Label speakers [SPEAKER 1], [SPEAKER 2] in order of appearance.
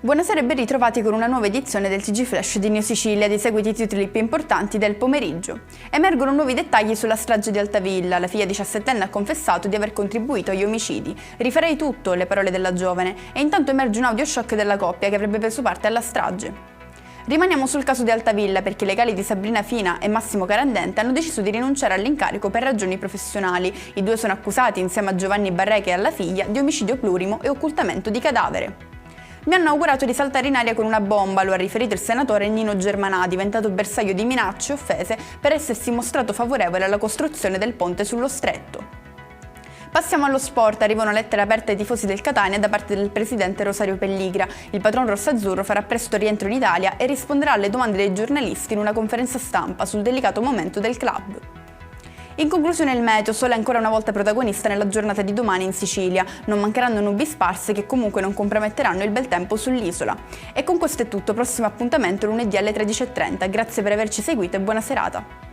[SPEAKER 1] Buonasera e ben ritrovati con una nuova edizione del TG Flash di New Sicilia. Di seguito i titoli più importanti del pomeriggio. Emergono nuovi dettagli sulla strage di Altavilla. La figlia 17enne ha confessato di aver contribuito agli omicidi. Rifarei tutto, le parole della giovane, e intanto emerge un audio shock della coppia che avrebbe preso parte alla strage. Rimaniamo sul caso di Altavilla perché i legali di Sabrina Fina e Massimo Carandente hanno deciso di rinunciare all'incarico per ragioni professionali. I due sono accusati, insieme a Giovanni Barreca e alla figlia, di omicidio plurimo e occultamento di cadavere. Mi hanno augurato di saltare in aria con una bomba, lo ha riferito il senatore Nino Germanà, diventato bersaglio di minacce e offese per essersi mostrato favorevole alla costruzione del ponte sullo stretto. Passiamo allo sport, arrivano lettere aperte ai tifosi del Catania da parte del presidente Rosario Pelligra. Il patron rossazzurro farà presto rientro in Italia e risponderà alle domande dei giornalisti in una conferenza stampa sul delicato momento del club. In conclusione il meteo, sole ancora una volta protagonista nella giornata di domani in Sicilia. Non mancheranno nubi sparse che comunque non comprometteranno il bel tempo sull'isola. E con questo è tutto, prossimo appuntamento lunedì alle 13:30. Grazie per averci seguito e buona serata.